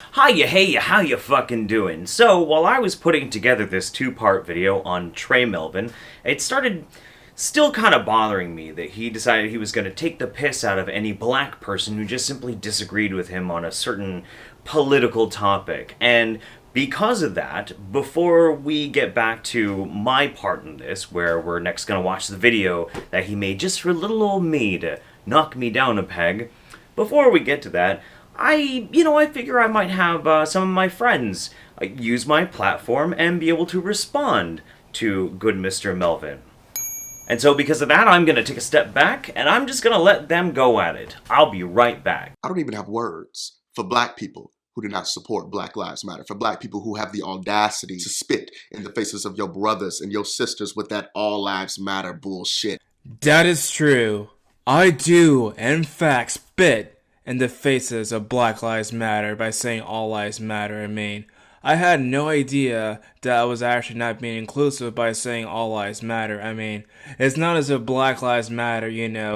Hiya, hey, how you fucking doing? So, while I was putting together this two-part video on Tre Melvin, it started still kind of bothering me that he decided he was going to take the piss out of any black person who just simply disagreed with him on a certain political topic. And because of that, before we get back to my part in this, where we're next going to watch the video that he made just for little old me to knock me down a peg, before we get to that, I figure I might have some of my friends use my platform and be able to respond to good Mr. Melvin. And so because of that, I'm going to take a step back, and I'm just going to let them go at it. I'll be right back. I don't even have words for black people who do not support Black Lives Matter, for black people who have the audacity to spit in the faces of your brothers and your sisters with that all lives matter bullshit. That is true. I do, in fact, spit in the faces of Black Lives Matter by saying all lives matter. I had no idea that I was actually not being inclusive by saying all lives matter. It's not as if Black Lives Matter,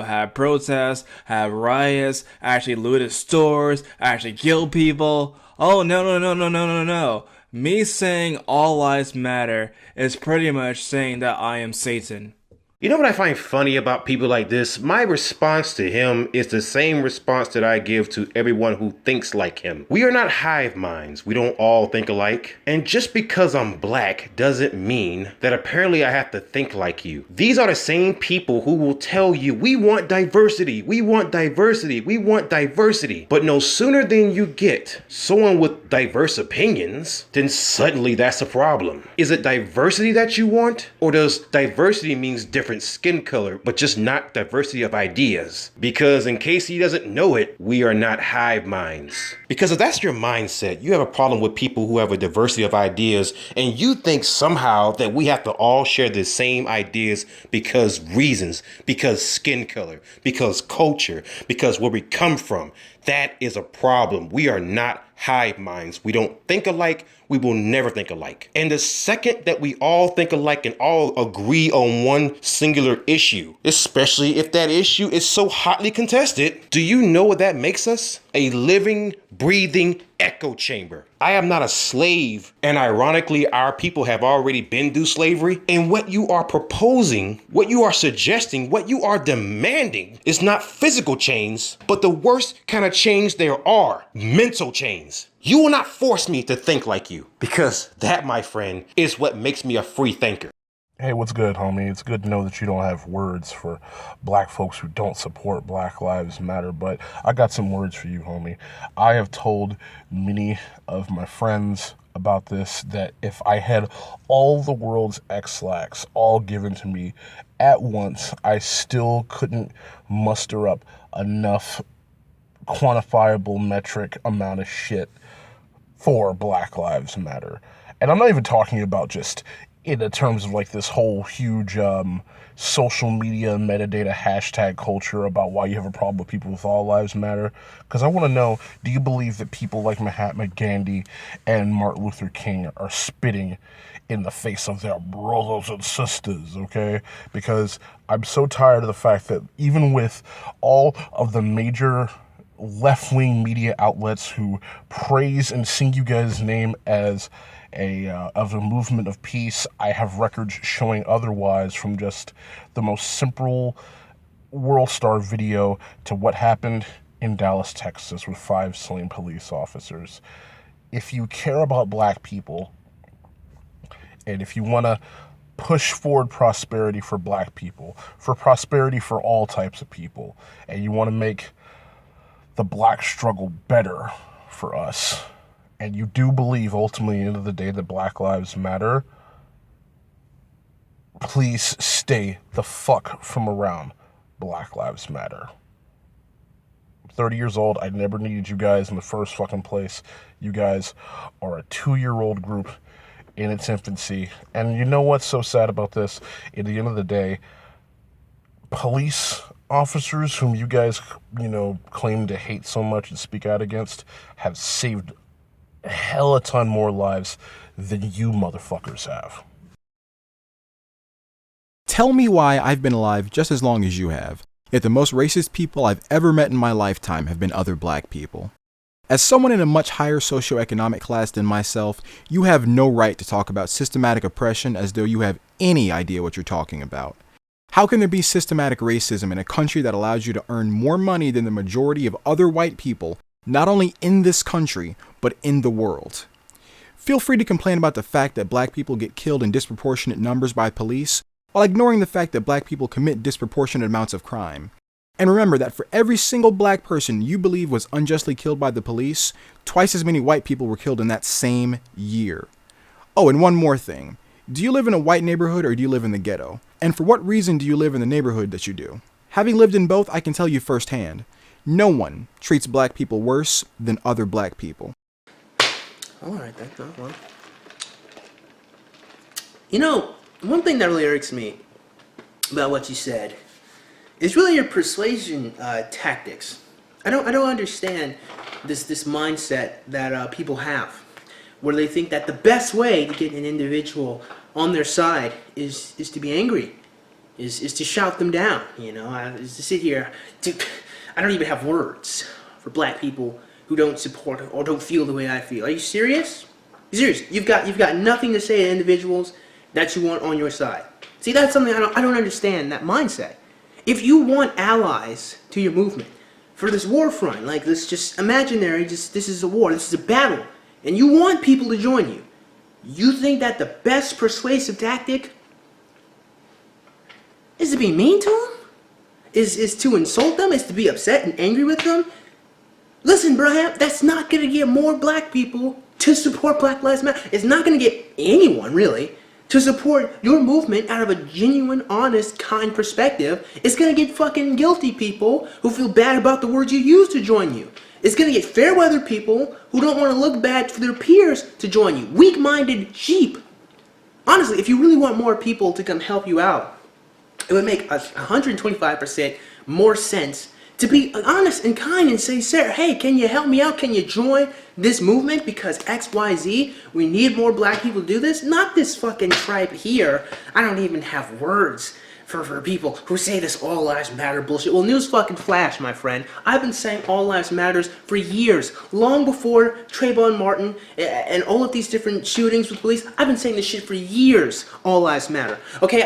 have protests, have riots, actually looted stores, actually killed people. Oh, no. Me saying all lives matter is pretty much saying that I am Satan. You know what I find funny about people like this? My response to him is the same response that I give to everyone who thinks like him. We are not hive minds. We don't all think alike. And just because I'm black doesn't mean that apparently I have to think like you. These are the same people who will tell you, we want diversity, we want diversity, we want diversity. But no sooner than you get someone with diverse opinions, then suddenly that's a problem. Is it diversity that you want? Or does diversity means different skin color, but just not diversity of ideas? Because in case he doesn't know it, we are not hive minds. Because if that's your mindset, you have a problem with people who have a diversity of ideas, and you think somehow that we have to all share the same ideas because reasons, because skin color, because culture, because where we come from. That is a problem. We are not hive minds. We don't think alike. We will never think alike. And the second that we all think alike and all agree on one singular issue, especially if that issue is so hotly contested, do you know what that makes us? A living, breathing echo chamber. I am not a slave, and ironically, our people have already been through slavery. And what you are proposing, what you are suggesting, what you are demanding is not physical chains, but the worst kind of chains there are, mental chains. You will not force me to think like you, because that, my friend, is what makes me a free thinker. Hey, what's good, homie? It's good to know that you don't have words for black folks who don't support Black Lives Matter, but I got some words for you, homie. I have told many of my friends about this, that if I had all the world's X-lax all given to me at once, I still couldn't muster up enough quantifiable metric amount of shit for Black Lives Matter. And I'm not even talking about just in the terms of like this whole huge social media metadata hashtag culture about why you have a problem with people with all lives matter. Because I want to know, do you believe that people like Mahatma Gandhi and Martin Luther King are spitting in the face of their brothers and sisters, okay? Because I'm so tired of the fact that even with all of the major left-wing media outlets who praise and sing you guys' name as of a movement of peace, I have records showing otherwise, from just the most simple World Star video to what happened in Dallas, Texas with 5 slain police officers. If you care about black people, and if you want to push forward prosperity for black people, for prosperity for all types of people, and you want to make the black struggle better for us, and you do believe ultimately at the end of the day that Black Lives Matter, please stay the fuck from around Black Lives Matter. I'm 30 years old. I never needed you guys in the first fucking place. You guys are a 2-year-old group in its infancy. And you know what's so sad about this? At the end of the day, police officers whom you guys, claim to hate so much and speak out against have saved a hell of a ton more lives than you motherfuckers have. Tell me why I've been alive just as long as you have, yet the most racist people I've ever met in my lifetime have been other black people. As someone in a much higher socioeconomic class than myself, you have no right to talk about systematic oppression as though you have any idea what you're talking about. How can there be systematic racism in a country that allows you to earn more money than the majority of other white people, not only in this country, but in the world? Feel free to complain about the fact that black people get killed in disproportionate numbers by police, while ignoring the fact that black people commit disproportionate amounts of crime. And remember that for every single black person you believe was unjustly killed by the police, twice as many white people were killed in that same year. Oh, and one more thing. Do you live in a white neighborhood or do you live in the ghetto? And for what reason do you live in the neighborhood that you do? Having lived in both, I can tell you firsthand, no one treats black people worse than other black people. Alright, that's not one. You know, one thing that really irks me about what you said is really your persuasion tactics. I don't understand this mindset that people have, where they think that the best way to get an individual on their side is to be angry, is to shout them down. You know, is to sit here. I don't even have words for black people who don't support or don't feel the way I feel. Are you serious? You're serious? You've got nothing to say to individuals that you want on your side. See, that's something I don't understand, that mindset. If you want allies to your movement for this war front, like this just imaginary, this is a war, this is a battle, and you want people to join you, you think that the best persuasive tactic is to be mean to them? Is to insult them? Is to be upset and angry with them? Listen, Braham, that's not going to get more black people to support Black Lives Matter. It's not going to get anyone, really, to support your movement out of a genuine, honest, kind perspective. It's going to get fucking guilty people who feel bad about the words you use to join you. It's going to get fair weather people who don't want to look bad for their peers to join you. Weak-minded sheep. Honestly, if you really want more people to come help you out, it would make 125% more sense to be honest and kind and say, sir, hey, can you help me out? Can you join this movement? Because X, Y, Z, we need more black people to do this. Not this fucking tribe here. I don't even have words for people who say this all lives matter bullshit. Well, news fucking flash, my friend. I've been saying all lives matters for years. Long before Trayvon Martin and all of these different shootings with police. I've been saying this shit for years. All lives matter. Okay,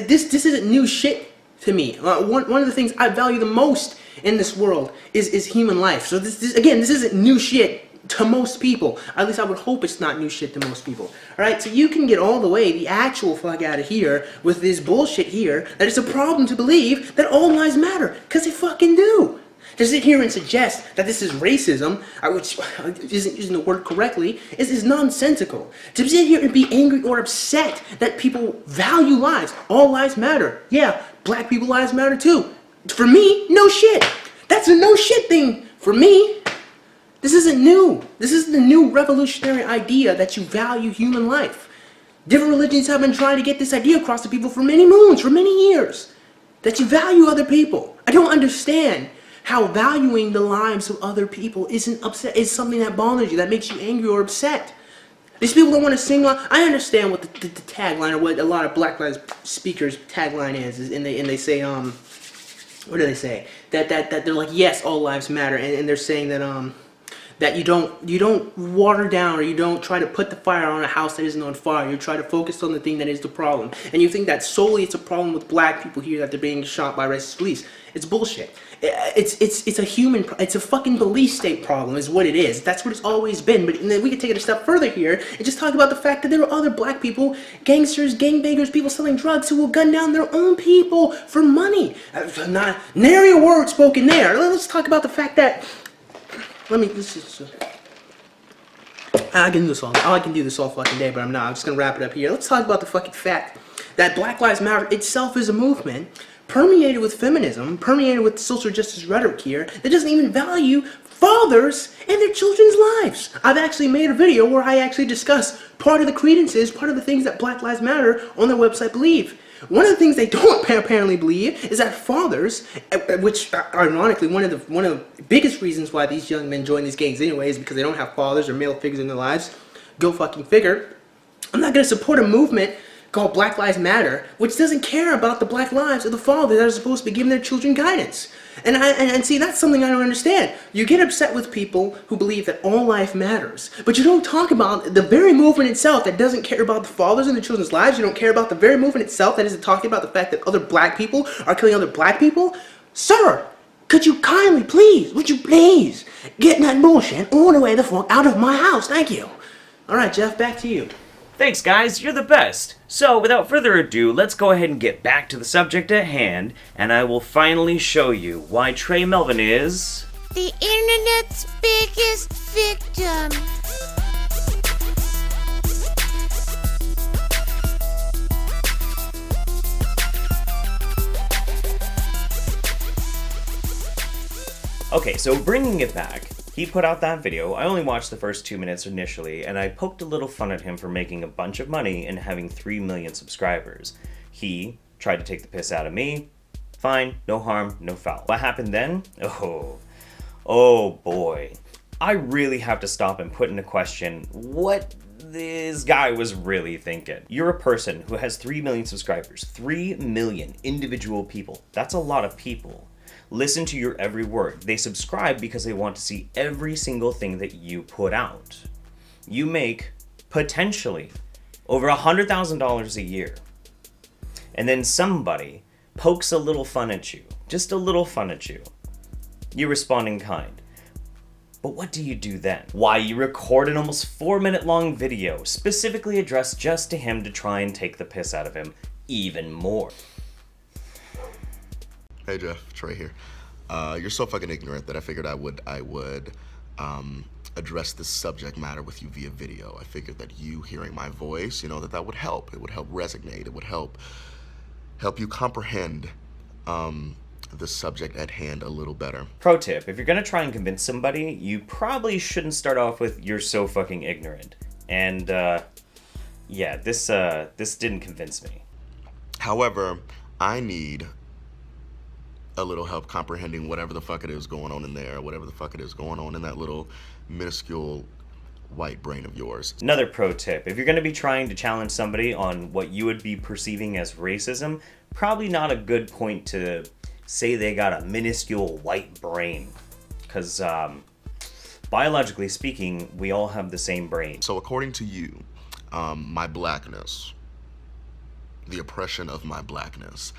this isn't new shit to me. One of the things I value the most in this world is human life. So this isn't new shit to most people. At least I would hope it's not new shit to most people. Alright, so you can get all the way the actual fuck out of here with this bullshit here that it's a problem to believe that all lives matter. Because they fucking do. To sit here and suggest that this is racism, which isn't using the word correctly, is nonsensical. To sit here and be angry or upset that people value lives. All lives matter. Yeah, black people lives matter too. For me, no shit. That's a no shit thing for me. This isn't new. This is the new revolutionary idea that you value human life. Different religions have been trying to get this idea across to people for many moons, for many years. That you value other people. I don't understand how valuing the lives of other people is something that bothers you, that makes you angry or upset. These people don't want to sing. I understand what the tagline, or what a lot of Black Lives speakers' tagline is and they say, what do they say? That they're like, yes, all lives matter, and they're saying that you don't water down, or you don't try to put the fire on a house that isn't on fire. You try to focus on the thing that is the problem, and you think that solely it's a problem with black people here, that they're being shot by racist police. It's bullshit. It's a fucking police state problem is what it is. That's what it's always been. But then we can take it a step further here and just talk about the fact that there are other black people, gangsters, gangbangers, people selling drugs who will gun down their own not for money. Not nary a word spoken there. Let's talk about the fact that I can do this all fucking day, but I'm not. I'm just gonna wrap it up here. Let's talk about the fucking fact that Black Lives Matter itself is a movement permeated with feminism, permeated with social justice rhetoric here, that doesn't even value fathers and their children's lives. I've actually made a video where I actually discuss part of the credences, part of the things that Black Lives Matter on their website believe. One of the things they don't apparently believe is that fathers, which ironically one of the biggest reasons why these young men join these gangs anyway is because they don't have fathers or male figures in their lives. Go fucking figure. I'm not going to support a movement called Black Lives Matter, which doesn't care about the black lives of the fathers that are supposed to be giving their children guidance. And see, that's something I don't understand. You get upset with people who believe that all life matters, but you don't talk about the very movement itself that doesn't care about the fathers and the children's lives. You don't care about the very movement itself that isn't talking about the fact that other black people are killing other black people. Sir, could you kindly, please, would you please get that bullshit all the way the fuck out of my house? Thank you. All right, Jeff, back to you. Thanks, guys, you're the best. So, without further ado, let's go ahead and get back to the subject at hand, and I will finally show you why Tre Melvin is... the internet's biggest victim. Okay, so bringing it back, he put out that video. I only watched the first 2 minutes initially, and I poked a little fun at him for making a bunch of money and having 3 million subscribers. He tried to take the piss out of me. Fine, no harm, no foul. What happened then? Oh boy. I really have to stop and put into question what this guy was really thinking. You're a person who has 3 million subscribers, 3 million individual people. That's a lot of people. Listen to your every word. They subscribe because they want to see every single thing that you put out. You make, potentially, over $100,000 a year. And then somebody pokes a little fun at you. Just a little fun at you. You respond in kind. But what do you do then? Why, you record an almost 4-minute long video specifically addressed just to him to try and take the piss out of him even more. Hey Jeff, Trey here. You're so fucking ignorant that I figured I would address this subject matter with you via video. I figured that you hearing my voice, that would help. It would help resonate. It would help you comprehend the subject at hand a little better. Pro tip, if you're gonna try and convince somebody, you probably shouldn't start off with "you're so fucking ignorant." And yeah, this didn't convince me. However, I need a little help comprehending whatever the fuck it is going on in there, whatever the fuck it is going on in that little minuscule white brain of yours. Another pro tip, if you're going to be trying to challenge somebody on what you would be perceiving as racism, probably not a good point to say they got a minuscule white brain. Because biologically speaking, we all have the same brain. So according to you, my blackness, the oppression of my blackness,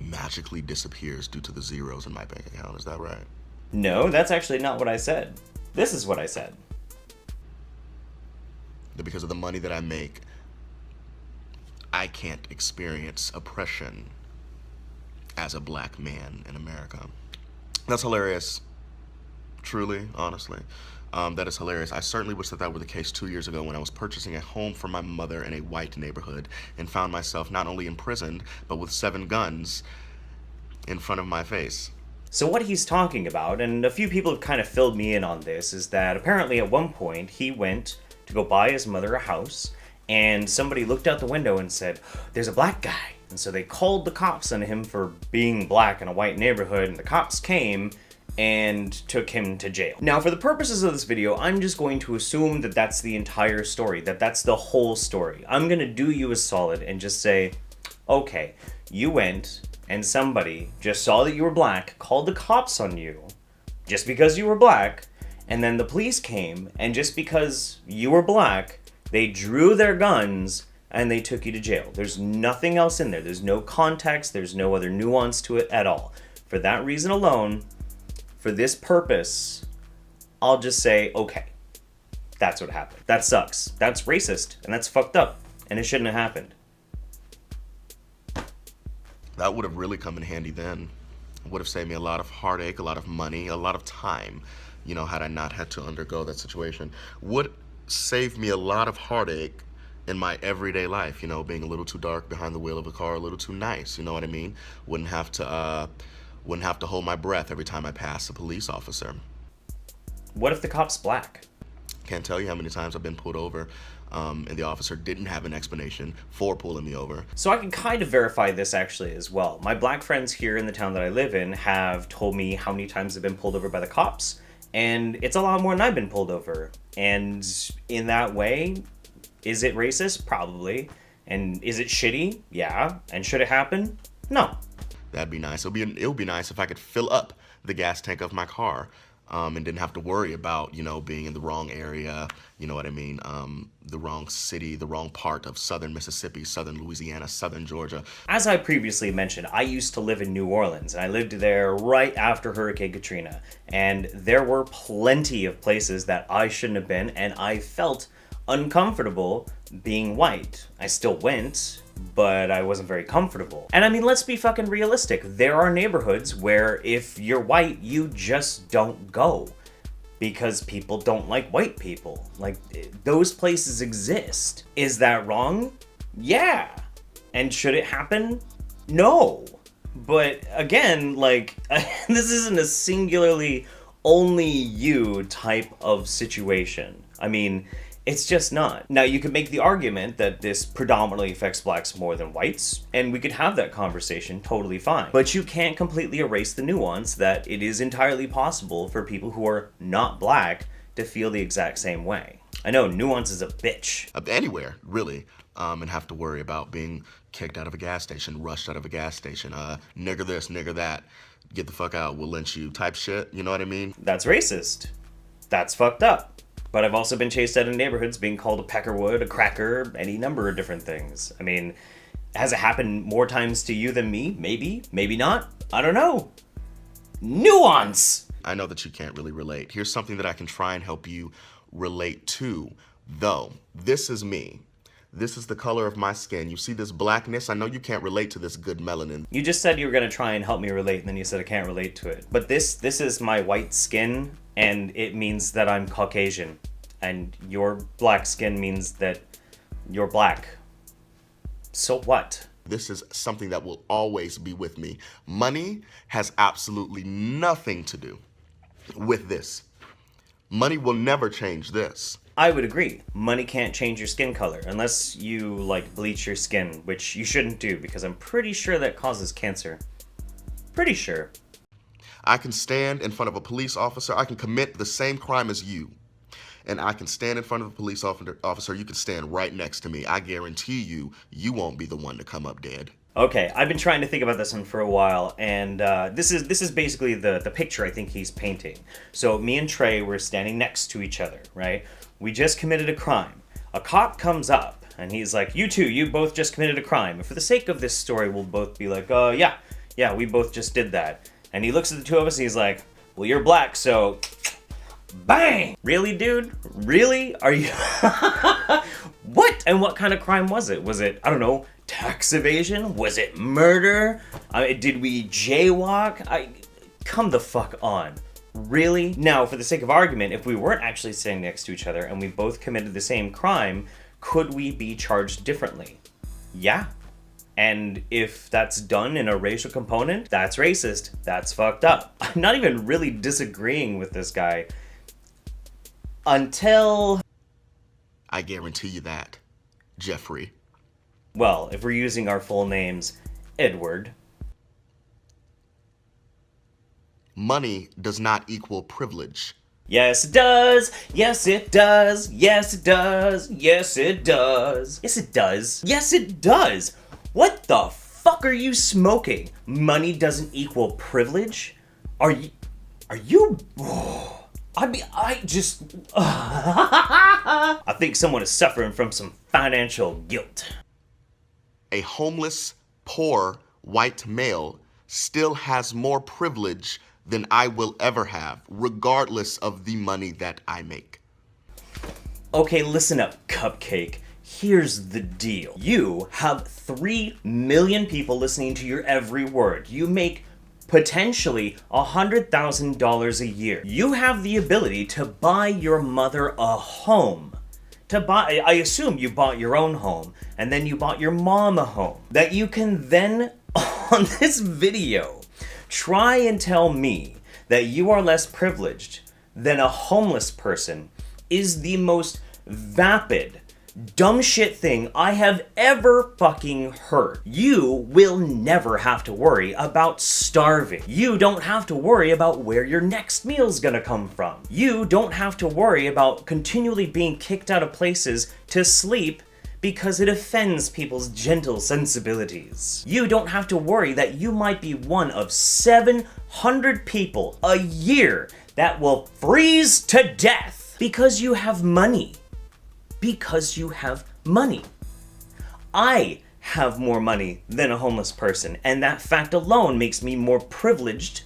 magically disappears due to the zeros in my bank account. Is that right? No, that's actually not what I said. This is what I said. That because of the money that I make, I can't experience oppression as a black man in America. That's hilarious. Truly, honestly. That is hilarious. I certainly wish that were the case 2 years ago when I was purchasing a home for my mother in a white neighborhood and found myself not only imprisoned, but with 7 guns in front of my face. So what he's talking about, and a few people have kind of filled me in on this, is that apparently at one point he went to go buy his mother a house, and somebody looked out the window and said, "There's a black guy." And so they called the cops on him for being black in a white neighborhood, and the cops came and took him to jail. Now, for the purposes of this video, I'm just going to assume that that's the entire story, that that's the whole story. I'm gonna do you a solid and just say, okay, you went and somebody just saw that you were black, called the cops on you just because you were black, and then the police came, and just because you were black, they drew their guns and they took you to jail. There's nothing else in there. There's no context. There's no other nuance to it at all. For that reason alone, for this purpose, I'll just say, okay, that's what happened. That sucks. That's racist, and that's fucked up, and it shouldn't have happened. That would have really come in handy then. It would have saved me a lot of heartache, a lot of money, a lot of time, had I not had to undergo that situation. Would save me a lot of heartache in my everyday life, being a little too dark behind the wheel of a car, a little too nice, you know what I mean? Wouldn't have to hold my breath every time I pass a police officer. What if the cop's black? Can't tell you how many times I've been pulled over and the officer didn't have an explanation for pulling me over. So I can kind of verify this actually as well. My black friends here in the town that I live in have told me how many times they've been pulled over by the cops, and it's a lot more than I've been pulled over. And in that way, is it racist? Probably. And is it shitty? Yeah. And should it happen? No. That'd be nice. It would be nice if I could fill up the gas tank of my car, and didn't have to worry about, being in the wrong area, you know what I mean, the wrong city, the wrong part of southern Mississippi, southern Louisiana, southern Georgia. As I previously mentioned, I used to live in New Orleans, and I lived there right after Hurricane Katrina, and there were plenty of places that I shouldn't have been, and I felt uncomfortable being white. I still went, but I wasn't very comfortable. And I mean, let's be fucking realistic. There are neighborhoods where if you're white, you just don't go because people don't like white people. Like, those places exist. Is that wrong? Yeah. And should it happen? No. But again, like, this isn't a singularly only you type of situation. I mean, it's just not. Now, you could make the argument that this predominantly affects blacks more than whites, and we could have that conversation totally fine. But you can't completely erase the nuance that it is entirely possible for people who are not black to feel the exact same way. I know, nuance is a bitch. Anywhere, really, and have to worry about being kicked out of a gas station, rushed out of a gas station, nigger this, nigger that, get the fuck out, we'll lynch you type shit, you know what I mean? That's racist. That's fucked up. But I've also been chased out of neighborhoods being called a peckerwood, a cracker, any number of different things. I mean, has it happened more times to you than me? Maybe, maybe not. I don't know. Nuance! I know that you can't really relate. Here's something that I can try and help you relate to, though. This is me. This is the color of my skin. You see this blackness? I know you can't relate to this good melanin. You just said you were going to try and help me relate, and then you said I can't relate to it. But this is my white skin, and it means that I'm Caucasian. And your black skin means that you're black. So what? This is something that will always be with me. Money has absolutely nothing to do with this. Money will never change this. I would agree. Money can't change your skin color unless you, like, bleach your skin, which you shouldn't do because I'm pretty sure that causes cancer. Pretty sure. I can stand in front of a police officer. I can commit the same crime as you. And I can stand in front of a police officer. You can stand right next to me. I guarantee you, you won't be the one to come up dead. Okay, I've been trying to think about this one for a while, and this is basically the picture I think he's painting. So me and Trey were standing next to each other, right? We just committed a crime. A cop comes up, and he's like, you two, you both just committed a crime. And for the sake of this story, we'll both be like, yeah, we both just did that. And he looks at the two of us, and he's like, well, you're black, so... Bang! Really, dude? Really? Are you... What? And what kind of crime was it? Was it, I don't know, tax evasion? Was it murder? Did we jaywalk? Come the fuck on. Really? Now, for the sake of argument, if we weren't actually sitting next to each other and we both committed the same crime, could we be charged differently? Yeah. And if that's done in a racial component, that's racist. That's fucked up. I'm not even really disagreeing with this guy. Until... I guarantee you that, Jeffrey. Well, if we're using our full names, Edward. Money does not equal privilege. Yes, it does. Yes, it does. Yes, it does. Yes, it does. Yes, it does. Yes, it does. What the fuck are you smoking? Money doesn't equal privilege? Are you... I think someone is suffering from some financial guilt. A homeless, poor, white male still has more privilege than I will ever have, regardless of the money that I make. Okay, listen up, Cupcake. Here's the deal. You have 3 million people listening to your every word. You make potentially $100,000 a year. You have the ability to buy your mother a home. I assume you bought your own home, and then you bought your mom a home. That you can then, on this video, try and tell me that you are less privileged than a homeless person is the most vapid, dumb shit thing I have ever fucking heard. You will never have to worry about starving. You don't have to worry about where your next meal's gonna come from. You don't have to worry about continually being kicked out of places to sleep because it offends people's gentle sensibilities. You don't have to worry that you might be one of 700 people a year that will freeze to death because you have money. Because you have money. I have more money than a homeless person, and that fact alone makes me more privileged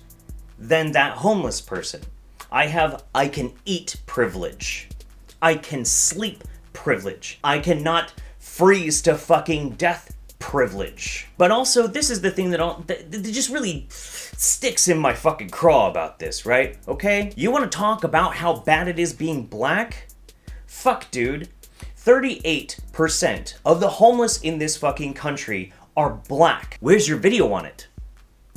than that homeless person. I can eat privilege. I can sleep privilege. I cannot freeze to fucking death privilege. But also, this is the thing that just really sticks in my fucking craw about this, right? Okay? You want to talk about how bad it is being black? Fuck, dude. 38% of the homeless in this fucking country are black. Where's your video on it?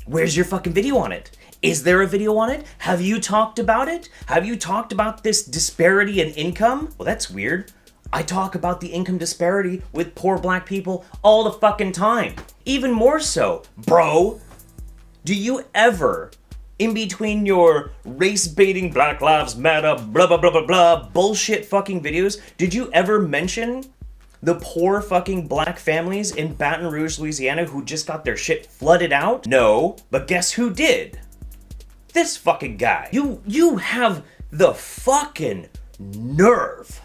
Where's your fucking video on it? Is there a video on it? Have you talked about it? Have you talked about this disparity in income? Well, that's weird. I talk about the income disparity with poor black people all the fucking time. Even more so, bro. Do you ever, in between your race-baiting Black Lives Matter blah blah blah blah blah bullshit fucking videos, did you ever mention the poor fucking black families in Baton Rouge, Louisiana who just got their shit flooded out? No, but guess who did? This fucking guy. You have the fucking nerve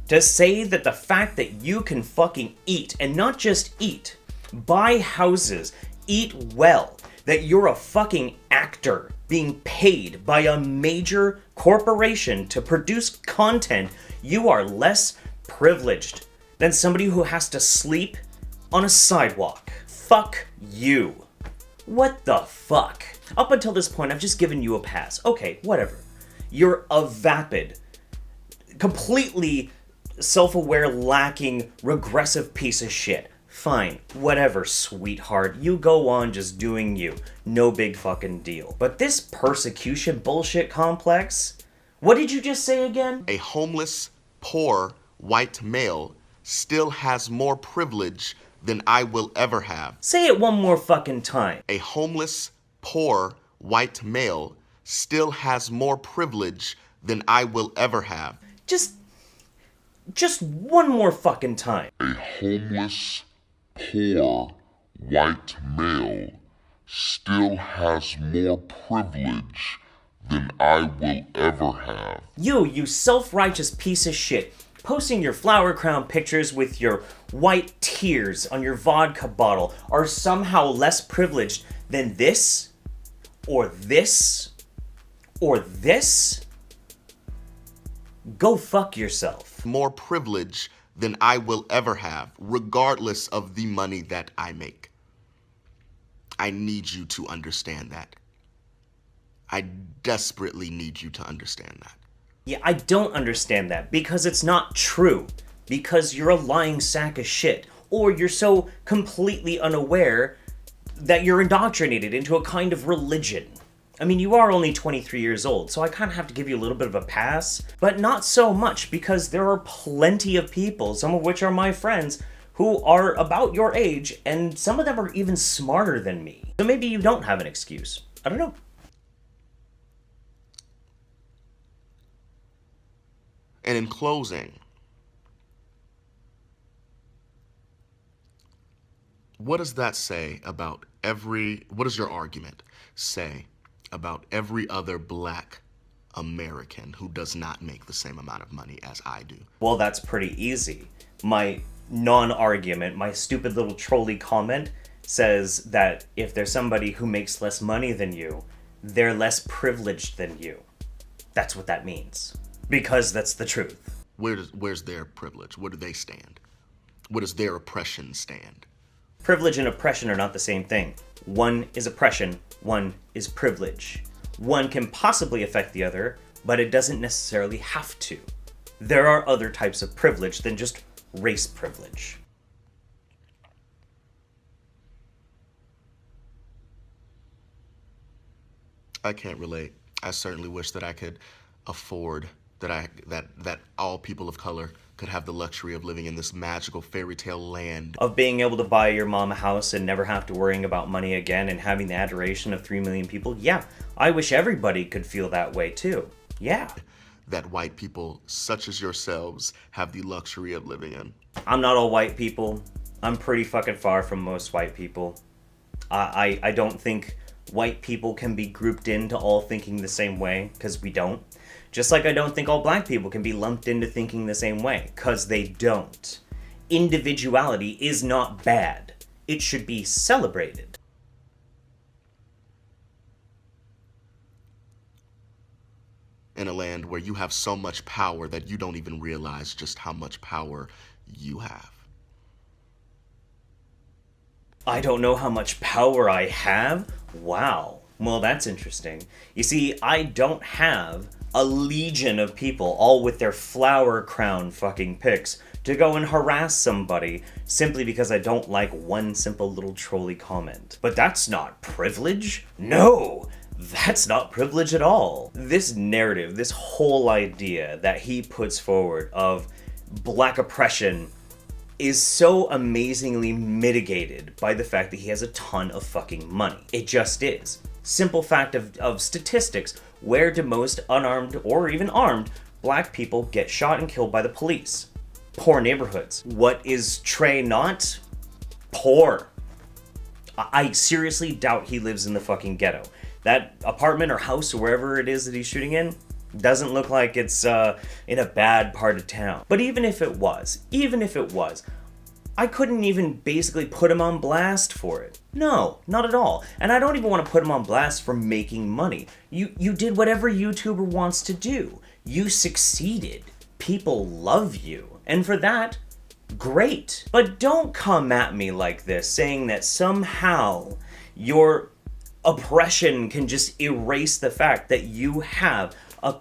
to say that the fact that you can fucking eat, and not just eat, buy houses, eat well, that you're a fucking actor being paid by a major corporation to produce content, you are less privileged than somebody who has to sleep on a sidewalk. Fuck you. What the fuck? Up until this point, I've just given you a pass. Okay, whatever. You're a vapid, completely self-aware, lacking, regressive piece of shit. Fine, whatever, sweetheart. You go on just doing you. No big fucking deal. But this persecution bullshit complex, what did you just say again? A homeless, poor, white male still has more privilege than I will ever have. Say it one more fucking time. A homeless, poor, white male still has more privilege than I will ever have. Just one more fucking time. A homeless, poor, white male still has more privilege than I will ever have. You self-righteous piece of shit, posting your flower crown pictures with your white tears on your vodka bottle are somehow less privileged than this, or this, or this? Go fuck yourself. More privilege than I will ever have, regardless of the money that I make. I need you to understand that. I desperately need you to understand that. Yeah, I don't understand that, because it's not true. Because you're a lying sack of shit. Or you're so completely unaware that you're indoctrinated into a kind of religion. I mean, you are only 23 years old, so I kind of have to give you a little bit of a pass. But not so much, because there are plenty of people, some of which are my friends, who are about your age, and some of them are even smarter than me. So maybe you don't have an excuse. I don't know. And in closing, what does that say about what does your argument say about every other black American who does not make the same amount of money as I do? Well, that's pretty easy. My non-argument, my stupid little trolley comment says that if there's somebody who makes less money than you, they're less privileged than you. That's what that means. Because that's the truth. Where's their privilege? Where do they stand? Where does their oppression stand? Privilege and oppression are not the same thing. One is oppression, one is privilege. One can possibly affect the other, but it doesn't necessarily have to. There are other types of privilege than just race privilege. I can't relate. I certainly wish that I could afford that all people of color could have the luxury of living in this magical fairy tale land. Of being able to buy your mom a house and never have to worrying about money again and having the adoration of 3 million people. Yeah, I wish everybody could feel that way too. Yeah. that white people such as yourselves have the luxury of living in. I'm not all white people. I'm pretty fucking far from most white people. I don't think white people can be grouped into all thinking the same way, because we don't. Just like I don't think all black people can be lumped into thinking the same way, because they don't. Individuality is not bad. It should be celebrated. In a land where you have so much power that you don't even realize just how much power you have. I don't know how much power I have? Wow. Well, that's interesting. You see, I don't have a legion of people, all with their flower crown fucking pics, to go and harass somebody simply because I don't like one simple little trolley comment. But that's not privilege. No! That's not privilege at all. This narrative, this whole idea that he puts forward of black oppression is so amazingly mitigated by the fact that he has a ton of fucking money. It just is. Simple fact of statistics. Where do most unarmed or even armed black people get shot and killed by the police? Poor neighborhoods. What is Trey not? Poor. I seriously doubt he lives in the fucking ghetto. That apartment or house or wherever it is that he's shooting in doesn't look like it's in a bad part of town. But even if it was, I couldn't even basically put him on blast for it. No, not at all. And I don't even want to put him on blast for making money. You did what every YouTuber wants to do. You succeeded. People love you. And for that, great. But don't come at me like this, saying that somehow your oppression can just erase the fact that you have an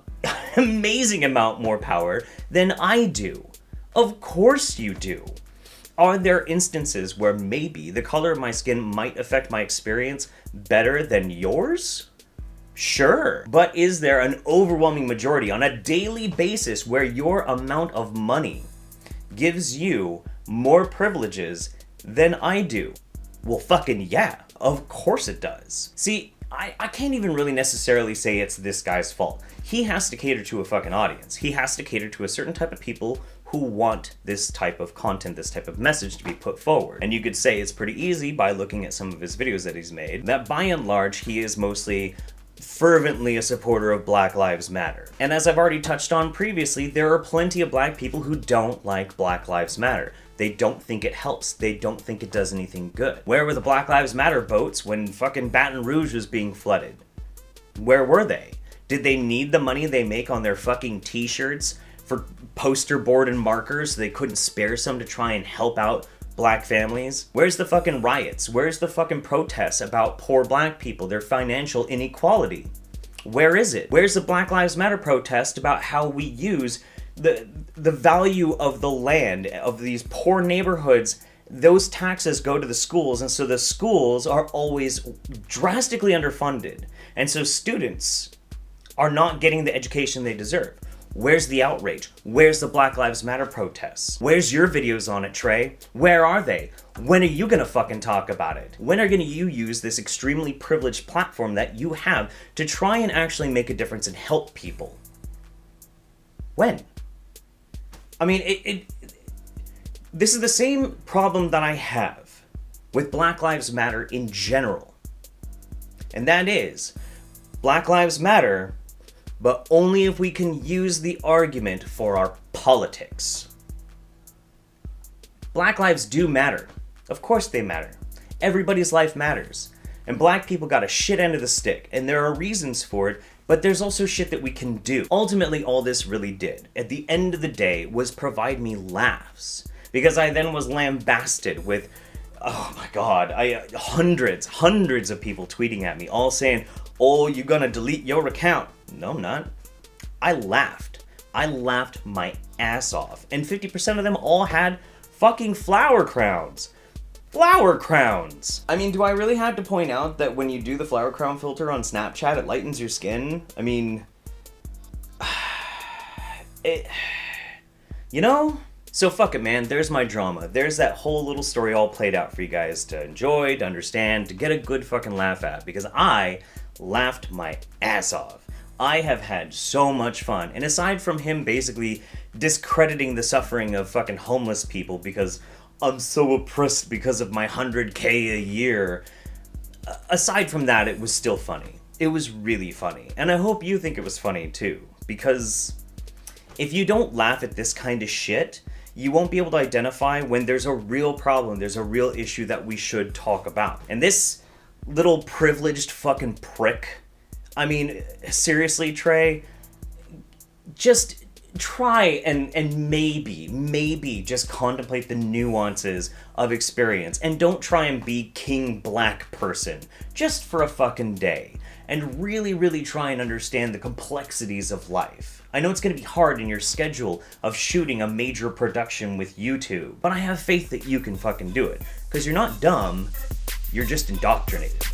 amazing amount more power than I do. Of course you do. Are there instances where maybe the color of my skin might affect my experience better than yours? Sure. But is there an overwhelming majority on a daily basis where your amount of money gives you more privileges than I do? Well, fucking yeah. Of course it does. See, I can't even really necessarily say it's this guy's fault. He has to cater to a fucking audience. He has to cater to a certain type of people who want this type of content, this type of message to be put forward. And you could say it's pretty easy by looking at some of his videos that he's made, that by and large, he is mostly fervently a supporter of Black Lives Matter. And as I've already touched on previously, there are plenty of black people who don't like Black Lives Matter. They don't think it helps. They don't think it does anything good. Where were the Black Lives Matter boats when fucking Baton Rouge was being flooded? Where were they? Did they need the money they make on their fucking t-shirts for poster board and markers so they couldn't spare some to try and help out black families? Where's the fucking riots? Where's the fucking protests about poor black people, their financial inequality? Where is it? Where's the Black Lives Matter protest about how we use the value of the land of these poor neighborhoods? Those taxes go to the schools, and so the schools are always drastically underfunded, and so students are not getting the education they deserve. Where's the outrage? Where's the Black Lives Matter protests? Where's your videos on it, Trey? Where are they? When are you gonna fucking talk about it? When are you use this extremely privileged platform that you have to try and actually make a difference and help people? When? I mean, this is the same problem that I have with Black Lives Matter in general. And that is, Black Lives Matter, but only if we can use the argument for our politics. Black lives do matter. Of course they matter. Everybody's life matters. And black people got a shit end of the stick, and there are reasons for it, but there's also shit that we can do. Ultimately, all this really did, at the end of the day, was provide me laughs. Because I then was lambasted with, oh my god, hundreds of people tweeting at me, all saying, oh, you're gonna delete your account. No, I'm not. I laughed. I laughed my ass off. And 50% of them all had fucking flower crowns. Flower crowns! I mean, do I really have to point out that when you do the flower crown filter on Snapchat, it lightens your skin? I mean, you know? So fuck it, man. There's my drama. There's that whole little story all played out for you guys to enjoy, to understand, to get a good fucking laugh at. Because I laughed my ass off. I have had so much fun. And aside from him basically discrediting the suffering of fucking homeless people because I'm so oppressed because of my 100K a year, aside from that, it was still funny. It was really funny. And I hope you think it was funny too. Because if you don't laugh at this kind of shit, you won't be able to identify when there's a real problem, there's a real issue that we should talk about. And this little privileged fucking prick, I mean, seriously, Trey, just try and maybe just contemplate the nuances of experience, and don't try and be king black person just for a fucking day, and really try and understand the complexities of life. I know it's going to be hard in your schedule of shooting a major production with YouTube, but I have faith that you can fucking do it, because you're not dumb, you're just indoctrinated.